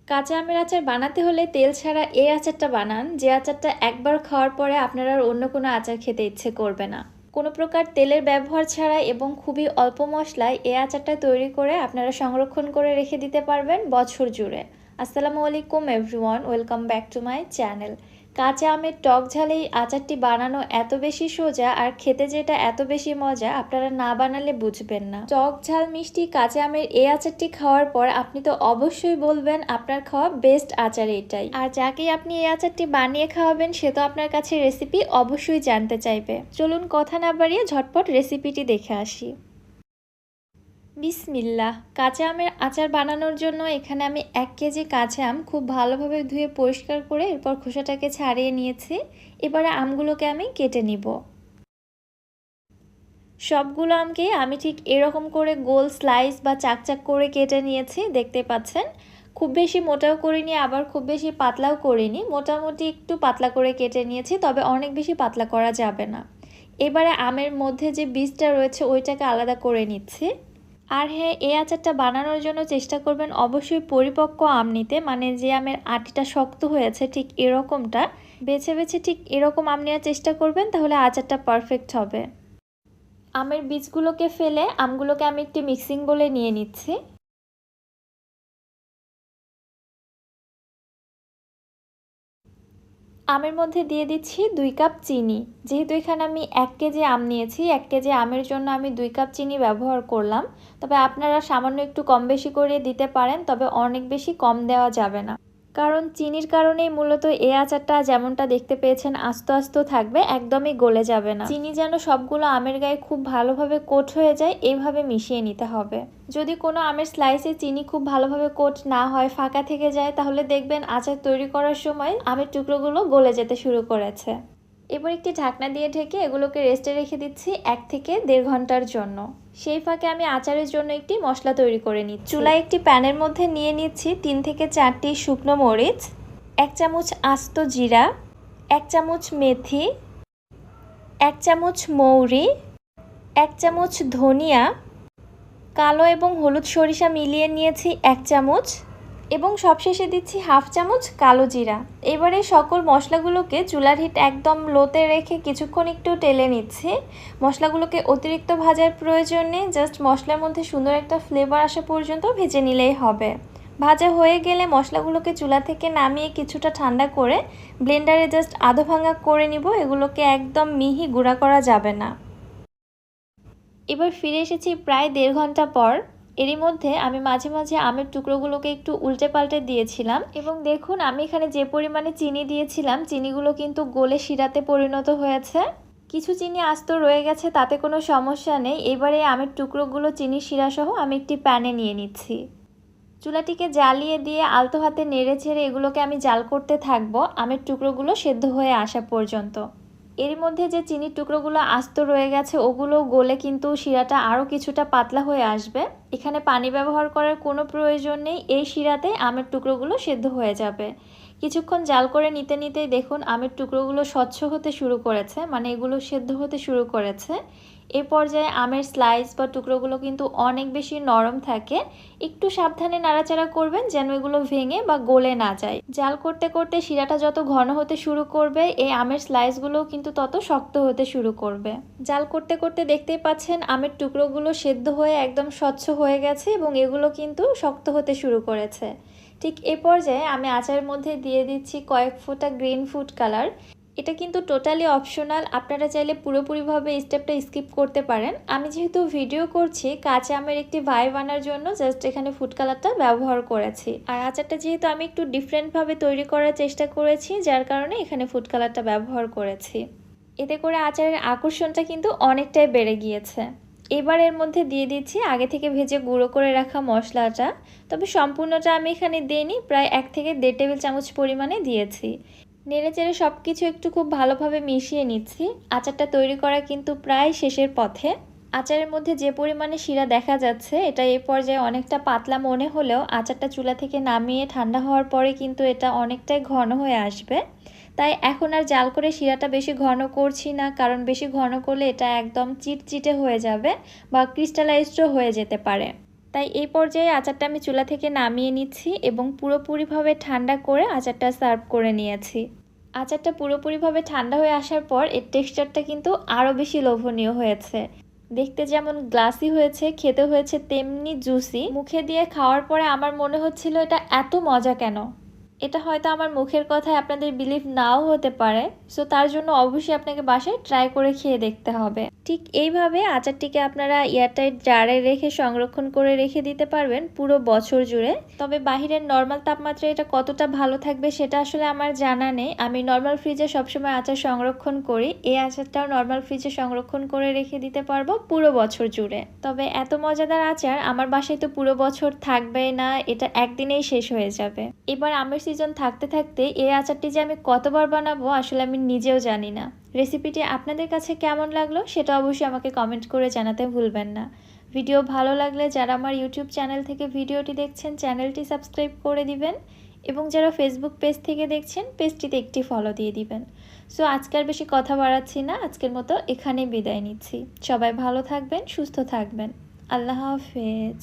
কাঁচা আমের আচার বানাতে হলে তেল ছাড়া এই আচারটা বানান, যে আচারটা একবার খাওয়ার পরে আপনার আর অন্য কোনো আচার খেতে ইচ্ছে করবে না। কোনো প্রকার তেলের ব্যবহার ছাড়া এবং খুবই অল্প মশলায় এই আচারটা তৈরি করে আপনারা সংরক্ষণ করে রেখে দিতে পারবেন বছর জুড়ে। আসসালামু আলাইকুম everyone, welcome back to my channel. কাঁচা আমের টক ঝাল এই আচারটি বানানো এত বেশি সোজা আর খেতে যেটা এত বেশি মজা, আপনারা না বানালে বুঝবেন না। টক ঝাল মিষ্টি কাঁচা আমের এই আচারটি খাওয়ার পর আপনি তো অবশ্যই বলবেন আপনার খাওয়া বেস্ট আচার এটাই। আর যাকেই আপনি এই আচারটি বানিয়ে খাওয়াবেন সে তো আপনার কাছে রেসিপি অবশ্যই জানতে চাইবে। চলুন কথা না বাড়িয়ে ঝটপট রেসিপিটি দেখে আসি। বিসমিল্লাহ। কাঁচা আমের আচার বানানোর জন্য এখানে আমি 1 কেজি কাঁচা আম খুব ভালোভাবে ধুয়ে পরিষ্কার করে এরপর খোসাটাকে ছাড়িয়ে নিয়েছি। এবারে আমগুলোকে আমি কেটে নিব। সবগুলো আমকে আমি ঠিক এরকম করে গোল স্লাইস বা চাকচাক করে কেটে নিয়েছি, দেখতে পাচ্ছেন। খুব বেশি মোটাও করিনি আবার খুব বেশি পাতলাও করিনি, মোটামুটি একটু পাতলা করে কেটে নিয়েছি, তবে অনেক বেশি পাতলা করা যাবে না। এবারে আমের মধ্যে যে বীজটা রয়েছে ওইটাকে আলাদা করে নিচ্ছি। আর হ্যাঁ, এই আচারটা বানানোর জন্য চেষ্টা করবেন অবশ্যই পরিপক্ক আম নিতে, মানে যে আমের আটিটা শক্ত হয়েছে ঠিক এরকমটা বেছে বেছে ঠিক এরকম আম নেওয়ার চেষ্টা করবেন, তাহলে আচারটা পারফেক্ট হবে। আমের বীজগুলোকে ফেলে আমগুলোকে আমি একটি মিক্সিং বোলে নিয়ে নিচ্ছি। আমের মধ্যে দিয়ে দিচ্ছি 2 কাপ চিনি। যেহেতু এখানে আমি 1 কেজি আম নিয়েছি, 1 কেজি আমের জন্য আমি 2 কাপ চিনি ব্যবহার করলাম। তবে আপনারা সামান্য একটু কম বেশি করে দিতে পারেন, তবে অনেক বেশি কম দেওয়া যাবে না, কারণ চিনির কারণেই মূলত এই আচারটা যেমনটা দেখতে পেয়েছেন আস্ত আস্ত থাকবে, একদমই গলে যাবে না। চিনি যেন সবগুলো আমের গায়ে খুব ভালোভাবে কোট হয়ে যায় এইভাবে মিশিয়ে নিতে হবে। যদি কোনো আমের স্লাইসে চিনি খুব ভালোভাবে কোট না হয়, ফাঁকা থেকে যায়, তাহলে দেখবেন আচার তৈরি করার সময় আমের টুকরোগুলো গলে যেতে শুরু করেছে। এবার একটি ঢাকনা দিয়ে ঢেকে এগুলোকে রেস্টে রেখে দিচ্ছি 1 থেকে 1.5 ঘন্টার জন্য। সেই ফাঁকে আমি আচারের জন্য একটি মশলা তৈরি করে নিচ্ছি। চুলায় একটি প্যানের মধ্যে নিয়ে নিচ্ছি 3 থেকে 4টি শুকনো মরিচ, 1 চামচ আস্ত জিরা, 1 চামচ মেথি, 1 চামচ মৌরি, 1 চামচ ধনিয়া, কালো এবং হলুদ সরিষা মিলিয়ে নিয়েছি 1 চামচ, এবং সবশেষে দিচ্ছি 1/2 চামচ কালো জিরা। এবারে সকল মশলাগুলোকে চুলার হিট একদম লোতে রেখে কিছুক্ষণ একটু টেলে নিচ্ছি। মশলাগুলোকে অতিরিক্ত ভাজার প্রয়োজন নেই, জাস্ট মশলার মধ্যে সুন্দর একটা ফ্লেভার আসা পর্যন্ত ভেজে নিলেই হবে। ভাজা হয়ে গেলে মশলাগুলোকে চুলা থেকে নামিয়ে কিছুটা ঠান্ডা করে ব্লেন্ডারে জাস্ট আধো ভাঙা করে নিব। এগুলোকে একদম মিহি গুঁড়া করা যাবে না। এবার ফিরে এসেছি প্রায় 1.5 ঘন্টা পর। এরই মধ্যে আমি মাঝে মাঝে আমের টুকরোগুলোকে একটু উল্টে পাল্টে দিয়েছিলাম, এবং দেখুন আমি এখানে যে পরিমাণে চিনি দিয়েছিলাম চিনিগুলো কিন্তু গলে শিরাতে পরিণত হয়েছে। কিছু চিনি আস্ত রয়ে গেছে, তাতে কোনো সমস্যা নেই। এবারে আমের টুকরোগুলো চিনি শিরা সহ আমি একটি প্যানে নিয়ে নিচ্ছি। চুলাটিকে জ্বালিয়ে দিয়ে আলতো হাতে নেড়ে ছেড়ে এগুলোকে আমি জাল করতে থাকবো আমের টুকরোগুলো সেদ্ধ হয়ে আসা পর্যন্ত। এর মধ্যে যে চিনির টুকরোগুলো আস্ত রয়ে গেছে ওগুলো গলে কিন্তু শিরাটা আরও কিছুটা পাতলা হয়ে আসবে। এখানে পানি ব্যবহার করার কোনো প্রয়োজন নেই, এই শিরাতে আমের টুকরোগুলো সেদ্ধ হয়ে যাবে। কিছুক্ষণ জাল করে নিতে নিতেই দেখুন আমের টুকরোগুলো স্বচ্ছ হতে শুরু করেছে, মানে এগুলো সেদ্ধ হতে শুরু করেছে। এ পর্যায়ে আমের স্লাইস বা টুকরোগুলো কিন্তু অনেক বেশি নরম থাকে, একটু সাবধানে নাড়াচাড়া করবেন যেন এগুলো ভেঙে বা গলে না যায়। জাল করতে করতে শিরাটা যত ঘন হতে শুরু করবে এই আমের স্লাইসগুলোও কিন্তু তত শক্ত হতে শুরু করবে। জাল করতে করতে দেখতেই পাচ্ছেন আমের টুকরোগুলো সেদ্ধ হয়ে একদম স্বচ্ছ হয়ে গেছে এবং এগুলো কিন্তু শক্ত হতে শুরু করেছে। ঠিক এ পর্যায়ে আমি আচারের মধ্যে দিয়ে দিচ্ছি কয়েক ফোঁটা গ্রিন ফুড কালার। এটা কিন্তু টোটালি অপশনাল, আপনারা চাইলে পুরোপুরিভাবে স্টেপটা স্কিপ করতে পারেন। আমি যেহেতু ভিডিও করছি কাঁচা আমের একটি ভাইব আনার জন্য জাস্ট এখানে ফুড কালারটা ব্যবহার করেছি। আর আচারটা যেহেতু আমি একটু ডিফারেন্টভাবে তৈরি করার চেষ্টা করেছি যার কারণে এখানে ফুড কালারটা ব্যবহার করেছি। এতে করে আচারের আকর্ষণটা কিন্তু অনেকটাই বেড়ে গিয়েছে। এবার এর মধ্যে দিয়ে দিচ্ছি আগে থেকে ভেজে গুঁড়ো করে রাখা মশলাটা, তবে সম্পূর্ণটা আমি এখানে দিইনি, প্রায় 1 থেকে 1.5 টেবিল চামচ পরিমাণে দিয়েছি। নেড়েচেড়ে সব কিছু একটু খুব ভালোভাবে মিশিয়ে নিচ্ছি। আচারটা তৈরি করা কিন্তু প্রায় শেষের পথে। আচারের মধ্যে যে পরিমাণে শিরা দেখা যাচ্ছে এটা এই পর্যায়ে অনেকটা পাতলা মনে হলেও আচারটা চুলা থেকে নামিয়ে ঠান্ডা হওয়ার পরে কিন্তু এটা অনেকটাই ঘন হয়ে আসবে। তাই এখন আর জাল করে শিরাটা বেশি ঘন করছি না, কারণ বেশি ঘন করলে এটা একদম চিটচিটে হয়ে যাবে বা ক্রিস্টালাইজডও হয়ে যেতে পারে। তাই এই পর্যায়ে আচারটা আমি চুলা থেকে নামিয়ে নিচ্ছি এবং পুরোপুরিভাবে ঠান্ডা করে আচারটা সার্ভ করে নিয়েছি। আচারটা পুরোপুরিভাবে ঠান্ডা হয়ে আসার পর এর টেক্সচারটা কিন্তু আরও বেশি লোভনীয় হয়েছে। দেখতে যেমন গ্লাসি হয়েছে, খেতে হয়েছে তেমনি জুসি। মুখে দিয়ে খাওয়ার পরে আমার মনে হচ্ছিল এটা এত মজা কেন। এটা হয়তো আমার মুখের কথায় আপনাদের বিলিভ নাও হতে পারে, সো তার জন্য অবশ্যই আপনাকে বাসায় ট্রাই করে খেয়ে দেখতে হবে। ঠিক এইভাবে আচারটিকে আপনারা এয়ারটাইট জারে রেখে সংরক্ষণ করে রেখে দিতে পারবেন পুরো বছর জুড়ে। তবে বাহিরের নর্মাল তাপমাত্রায় এটা কতটা ভালো থাকবে সেটা আসলে আমার জানা নেই। আমি নর্মাল ফ্রিজে সবসময় আচার সংরক্ষণ করি, এই আচারটাও নর্মাল ফ্রিজে সংরক্ষণ করে রেখে দিতে পারবো পুরো বছর জুড়ে। তবে এত মজাদার আচার আমার বাসায় তো পুরো বছর থাকবেই না, এটা একদিনেই শেষ হয়ে যাবে। এবার আমের সিজন থাকতে থাকতে এই আচারটি যে আমি কতবার বানাবো আসলে আমি নিজেও জানি না। রেসিপিটি আপনাদের কাছে কেমন লাগলো সেটা অবশ্যই আমাকে কমেন্ট করে জানাতে ভুলবেন না। ভিডিও ভালো লাগলে যারা আমার ইউটিউব চ্যানেল থেকে ভিডিওটি দেখছেন চ্যানেলটি সাবস্ক্রাইব করে দিবেন এবং যারা ফেসবুক পেজ থেকে দেখছেন পেজটিতে একটি ফলো দিয়ে দিবেন। সো আজকের বেশি কথা বাড়াচ্ছি না, আজকের মতো এখানেই বিদায় নিচ্ছি। সবাই ভালো থাকবেন, সুস্থ থাকবেন। আল্লাহ হাফেজ।